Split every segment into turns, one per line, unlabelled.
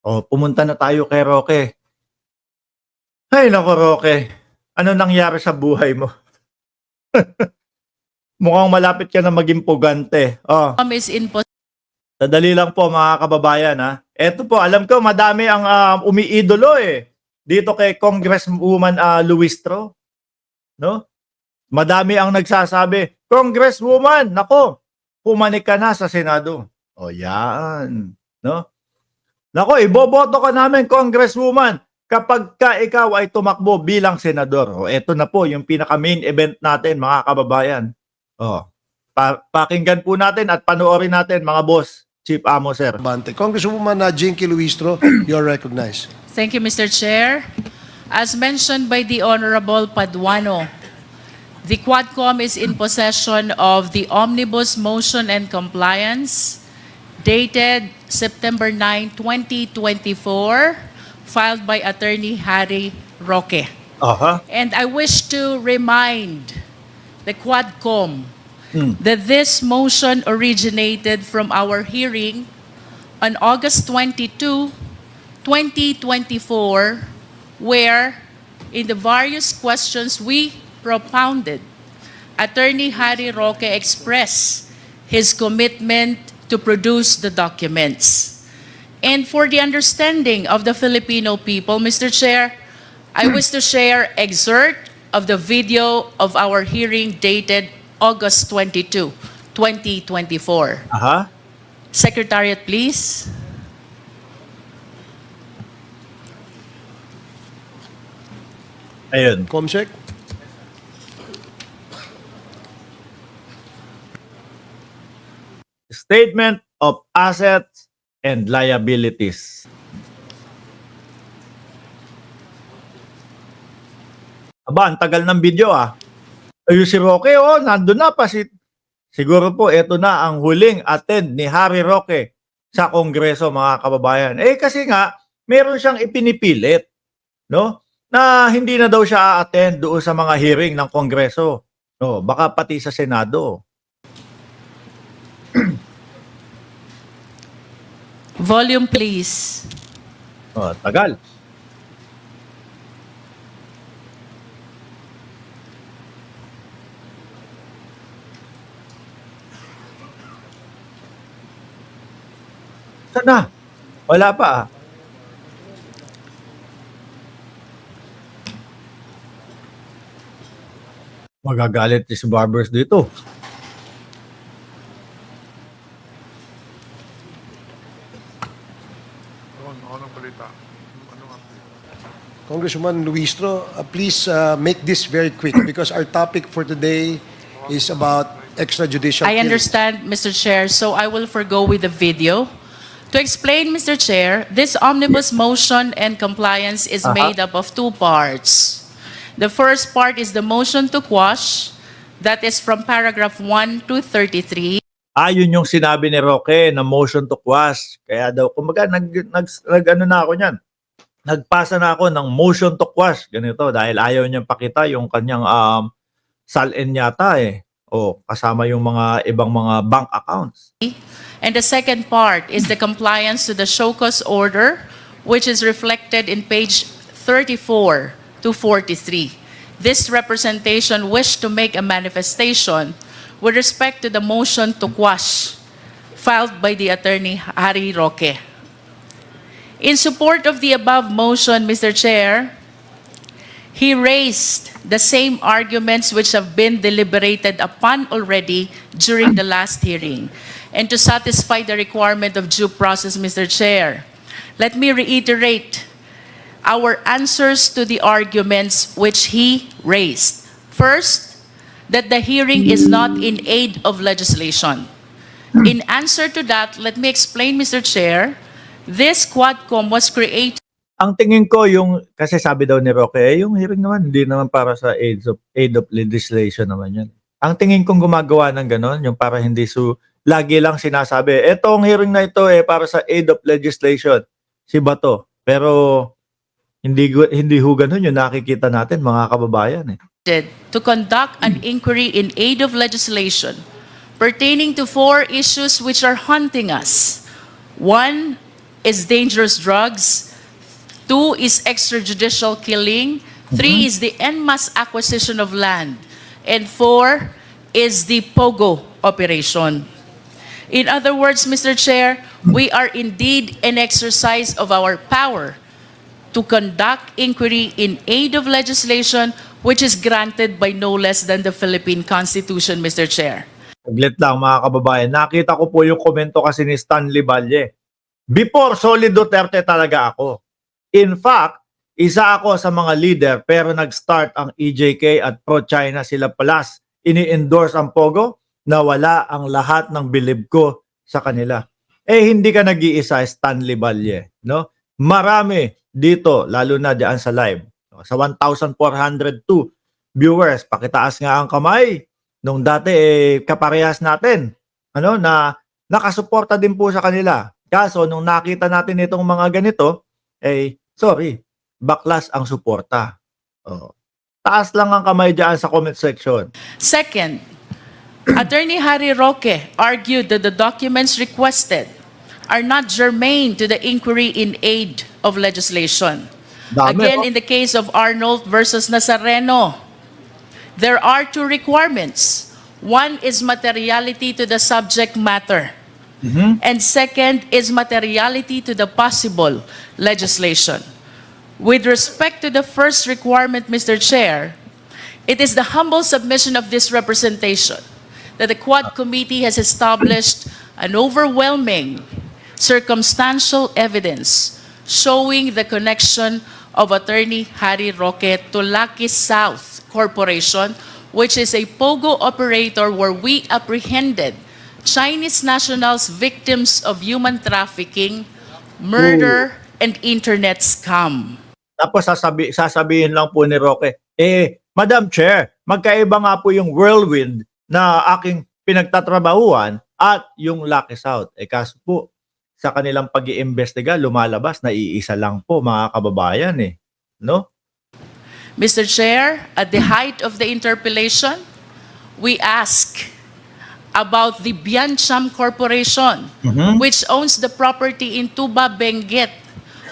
O, pumunta na tayo kay Roque. Ay naku Roque, ano nangyari sa buhay mo? Mukhang malapit ka na maging pugante. Oh,
is in
sadali lang po mga kababayan ha. Eto po, alam ko madami ang umiidolo dito kay Congresswoman Luistro, no? Madami ang nagsasabi, Congresswoman, nako, pumanik ka na sa Senado. O yan, no? Nako, iboboto ka namin, Congresswoman, kapag ka ikaw ay tumakbo bilang senador. O, eto na po yung pinaka-main event natin, mga kababayan. O, pakinggan po natin at panoorin natin, mga boss, Chief Amo, sir.
Congresswoman Jinky Luistro, you are recognized.
Thank you, Mr. Chair. As mentioned by the Honorable Paduano, the Quadcom is in possession of the Omnibus Motion and Compliance dated September 9, 2024, filed by Attorney Harry Roque. And I wish to remind the Quadcom that this motion originated from our hearing on August 22, 2024, where in the various questions we propounded, Attorney Harry Roque expressed his commitment to produce the documents. And for the understanding of the Filipino people, Mr. Chair, I wish to share excerpt of the video of our hearing dated August 22, 2024. Secretariat, please.
Ayun.
Comsec?
Statement of assets and liabilities. Aba, ang tagal ng video Ayun si Roque, nandun na pa siguro po ito na ang huling attend ni Harry Roque sa Kongreso, mga kababayan. Kasi nga meron siyang ipinipilit, no? Na hindi na daw siya attend doon sa mga hearing ng Kongreso. No, baka pati sa Senado.
Volume, please.
Tagal. Saan na? Wala pa Magagalit si Barbers dito.
Congresswoman Luistro, please make this very quick because our topic for today is about extrajudicial
I
killings.
understand, Mr. Chair, so I will forgo with the video. To explain, Mr. Chair, this omnibus motion and compliance is made up of two parts. The first part is the motion to quash, that is from paragraph 1 to 33.
Yun yung sinabi ni Roque na motion to quash. Kaya daw, kumbaga, ano na ako niyan. Nagpasa na ako ng motion to quash. Ganito, dahil ayaw niyang pakita yung kanyang salin yata kasama yung mga ibang mga bank accounts.
And the second part is the compliance to the show cause order, which is reflected in page 34 to 43. This representation wished to make a manifestation with respect to the motion to quash filed by the Attorney Harry Roque. In support of the above motion, Mr. Chair, he raised the same arguments which have been deliberated upon already during the last hearing. And to satisfy the requirement of due process, Mr. Chair, let me reiterate our answers to the arguments which he raised. First, that the hearing is not in aid of legislation. In answer to that, let me explain, Mr. Chair, this Quadcom was created.
Ang tingin ko kasi sabi daw ni Roque, yung hearing naman, hindi naman para sa aid of legislation naman yan. Ang tingin kong gumagawa ng ganon, yung para hindi lagi lang sinasabi, etong hearing na ito para sa aid of legislation, si Bato. Pero hindi ho ganun yung nakikita natin, mga kababayan
To conduct an inquiry in aid of legislation pertaining to 4 issues which are haunting us. 1, is dangerous drugs. 2 is extrajudicial killing. 3 is the en masse acquisition of land. And 4 is the POGO operation. In other words, Mr. Chair, we are indeed in exercise of our power to conduct inquiry in aid of legislation which is granted by no less than the Philippine Constitution, Mr. Chair.
Saglit lang mga kababayan. Nakita ko po yung komento kasi ni Stanley Valle. Before Solid Duterte talaga ako. In fact, isa ako sa mga leader pero nag-start ang EJK at pro-China sila Palas. Ini-endorse ang POGO na wala ang lahat ng bilib ko sa kanila. Eh hindi ka nag-iisa, Stanley Valle, no? Marami dito, lalo na diyan sa live. Sa 1,402 viewers, pakitaas nga ang kamay. Nung dati kaparehas natin, ano, na nakasuporta din po sa kanila. Kaso nung nakita natin itong mga ganito, sorry, baklas ang suporta. Oh. Taas lang ang kamay diyan sa comment section.
Second, Attorney Harry Roque argued that the documents requested are not germane to the inquiry in aid of legislation.
Dami,
Again,
oh.
in the case of Arnold versus Nazareno, there are 2 requirements. One is materiality to the subject matter. And second is materiality to the possible legislation. With respect to the first requirement, Mr. Chair, it is the humble submission of this representation that the Quad Committee has established an overwhelming circumstantial evidence showing the connection of Attorney Harry Roque to Lucky South Corporation, which is a POGO operator where we apprehended Chinese nationals victims of human trafficking, murder, and internet scam.
Tapos sasabihin lang po ni Roque, Madam Chair, magkaiba nga po yung Whirlwind na aking pinagtatrabahuan at yung Lucky South. Kaso po, sa kanilang pag-iimbestiga, lumalabas na iisa lang po mga kababayan no?
Mr. Chair, at the height of the interpellation, we ask about the Biancham Corporation, which owns the property in Tuba, Benguet,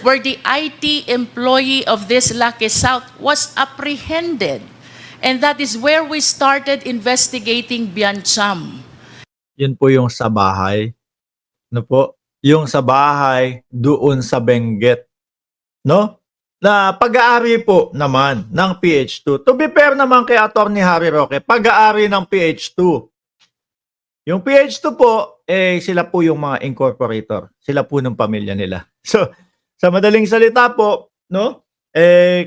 where the IT employee of this Lucky South was apprehended. And that is where we started investigating Biancham.
Yun po yung sa bahay. No po? Yung sa bahay doon sa Benguet. No? Na pag-aari po naman ng PH2. To be fair naman kay Atty. Harry Roque, pag-aari ng PH2. Yung PH2 po, sila po yung mga incorporator. Sila po ng pamilya nila. So, sa madaling salita po, no?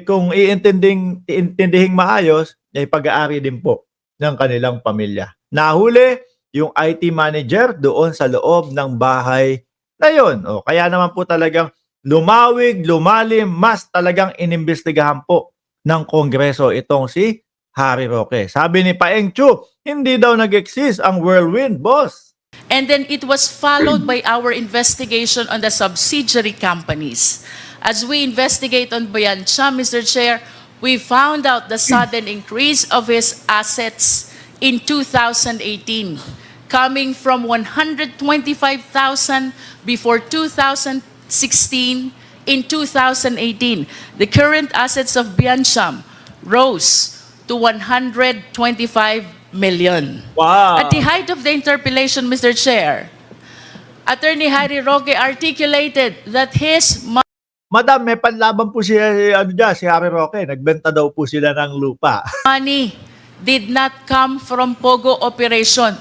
Kung iintindihing maayos, pag-aari din po ng kanilang pamilya. Nahuli yung IT manager doon sa loob ng bahay na yun. Kaya naman po talagang lumalim, mas talagang inimbestigahan po ng Kongreso itong si Harry Roque. Sabi ni Paeng Chu, hindi daw nag-exist ang Whirlwind, boss.
And then it was followed by our investigation on the subsidiary companies. As we investigate on Biancham, Mr. Chair, we found out the sudden increase of his assets in 2018, coming from 125,000 before 2016. In 2018, the current assets of Biancham rose to 125 million.
Wow.
At the height of the interpellation, Mr. Chair, Attorney Harry Roque articulated that his
Madam, may panlaban po si Harry Roque. Nagbenta daw po sila ng lupa.
money did not come from POGO operation.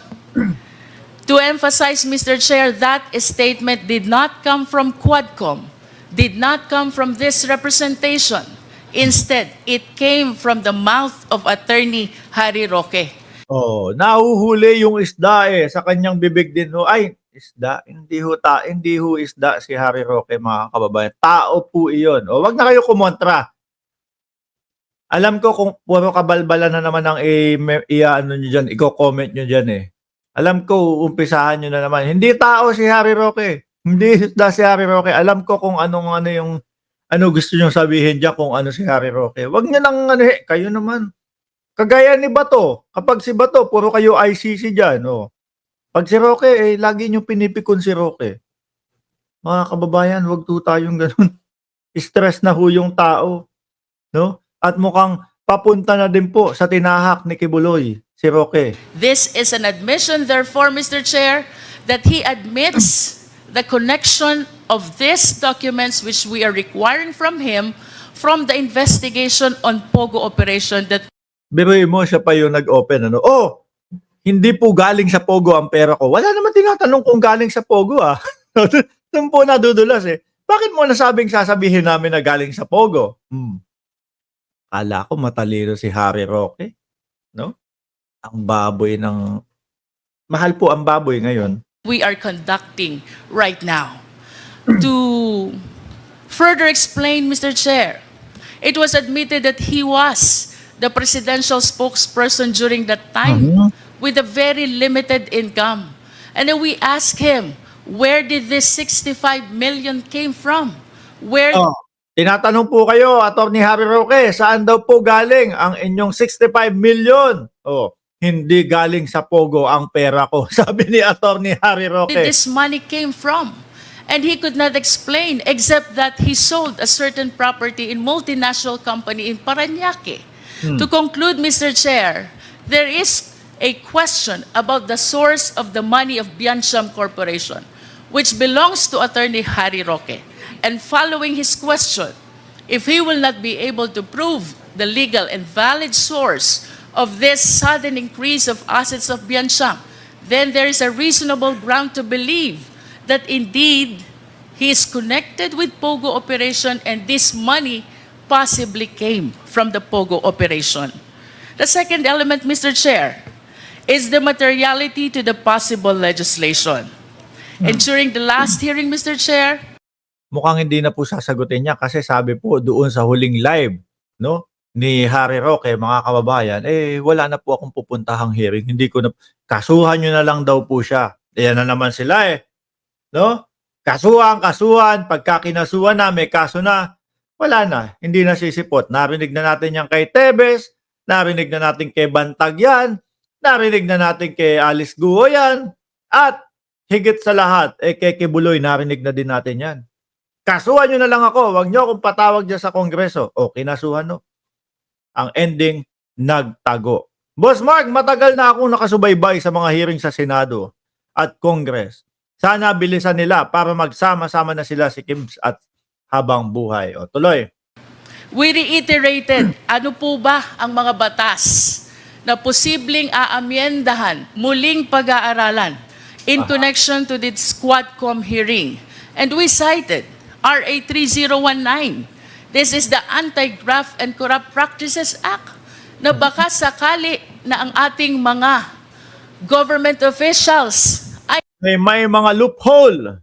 To emphasize, Mr. Chair, that statement did not come from Quadcom, did not come from this representation. Instead, it came from the mouth of Attorney Harry Roque.
Nahuhuli yung isda sa kanyang bibig din. Ay, isda, hindi ho isda si Harry Roque, mga kababayan. Tao po iyon. Wag na kayo kumontra. Alam ko kung puro kabalbala na naman ang ano nyo dyan, i-comment nyo dyan Alam ko, umpisahan nyo na naman. Hindi tao si Harry Roque. Hindi isda si Harry Roque. Alam ko kung ano gusto nyo sabihin dyan kung ano si Harry Roque. Wag nyo lang kayo naman. Kagaya ni Bato. Kapag si Bato, puro kayo ICC dyan. Pag si Roque, lagi nyo pinipikon si Roque. Mga kababayan, wag po tayong ganun. Stress na ho yung tao, no? At mukhang papunta na din po sa tinahak ni Kibuloy, si Roque.
This is an admission, therefore, Mr. Chair, that he admits the connection of these documents which we are requiring from him from the investigation on Pogo operation that
Biruin mo, siya pa yung nag-open, ano? Oh, hindi po galing sa Pogo ang pera ko. Wala naman tinatanong kung galing sa Pogo, ah. Doon po nadudulas, eh. Bakit mo nasabing sasabihin namin na galing sa Pogo? Kala ko matalino si Harry Roque, no? Ang baboy ng... Mahal po ang baboy ngayon.
we are conducting right now. To further explain, Mr. Chair, it was admitted that he was the presidential spokesperson during that time with a very limited income. And then we asked him, where did this 65 million came from? Where
Oh, tinatanong po kayo, Atty. Harry Roque, saan daw po galing ang inyong 65 million? Oh, hindi galing sa Pogo ang pera ko, sabi ni Atty. Harry
did
Roque.
this money came from? And he could not explain except that he sold a certain property in multinational company in Parañaque. To conclude, Mr. Chair, there is a question about the source of the money of Biancham Corporation, which belongs to Attorney Harry Roque. And following his question, if he will not be able to prove the legal and valid source of this sudden increase of assets of Biancham, then there is a reasonable ground to believe that indeed he is connected with Pogo operation and this money possibly came from the Pogo operation. The second element, Mr. Chair, is the materiality to the possible legislation. And during the last hearing, Mr. Chair,
Mukhang hindi na po sasagutin niya kasi sabi po doon sa huling live, no, ni Harry Roque, mga kababayan, wala na po akong pupuntahang hearing. Hindi ko na, kasuhan nyo na lang daw po siya. Ayan na naman sila, no? Kasuhan, pagka kinasuhan na, may kaso na, wala na, hindi na sisipot. Narinig na natin yan kay Tebes, narinig na natin kay Bantag yan, narinig na natin kay Alice Guo yan, at higit sa lahat, kay Kibuloy, narinig na din natin yan. Kasuhan nyo na lang ako, wag nyo akong patawag dyan sa Kongreso. O, kinasuhan no. Ang ending, nagtago. Boss Mark, matagal na akong nakasubaybay sa mga hearing sa Senado at Congress. Sana bilisan nila para magsama-sama na sila si Kibbs at habang buhay. O, tuloy.
we reiterated ano po ba ang mga batas na posibleng aamyendahan, muling pag-aaralan in connection to this Quadcom hearing. And we cited RA 3019. This is the Anti-Graft and Corrupt Practices Act na baka sakali na ang ating mga government officials ay
May mga loophole.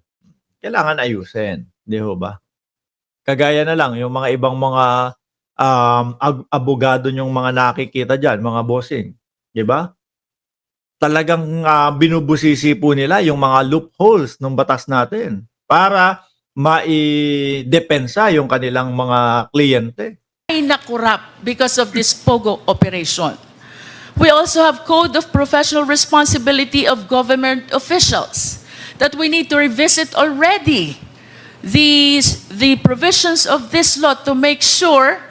Kailangan ayusin. Di ho ba? Kagaya na lang, yung mga ibang mga abogado yung mga nakikita dyan, mga bossing. Di ba? Talagang binubusisi po nila yung mga loopholes ng batas natin para maidepensa yung kanilang mga kliyente.
na-corrupt because of this Pogo operation. We also have Code of Professional Responsibility of Government Officials that we need to revisit already. The provisions of this law to make sure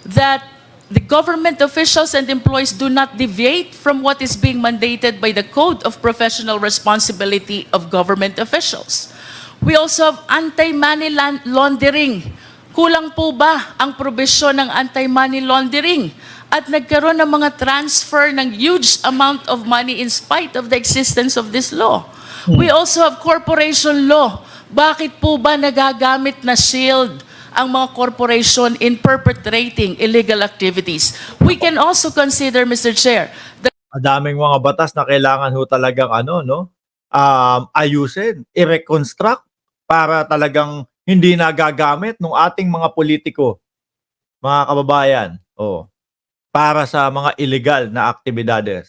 that the government officials and employees do not deviate from what is being mandated by the Code of Professional Responsibility of Government Officials. We also have anti-money laundering. Kulang po ba ang probisyon ng anti-money laundering? At nagkaroon ng mga transfer ng huge amount of money in spite of the existence of this law. We also have corporation law. Bakit po ba nagagamit na shield ang mga corporation in perpetrating illegal activities? We can also consider, Mr. Chair, that
Adaming mga batas na kailangan ho talagang ayusin, i-reconstruct para talagang hindi nagagamit ng ating mga politiko, mga kababayan, para sa mga illegal na aktibidades.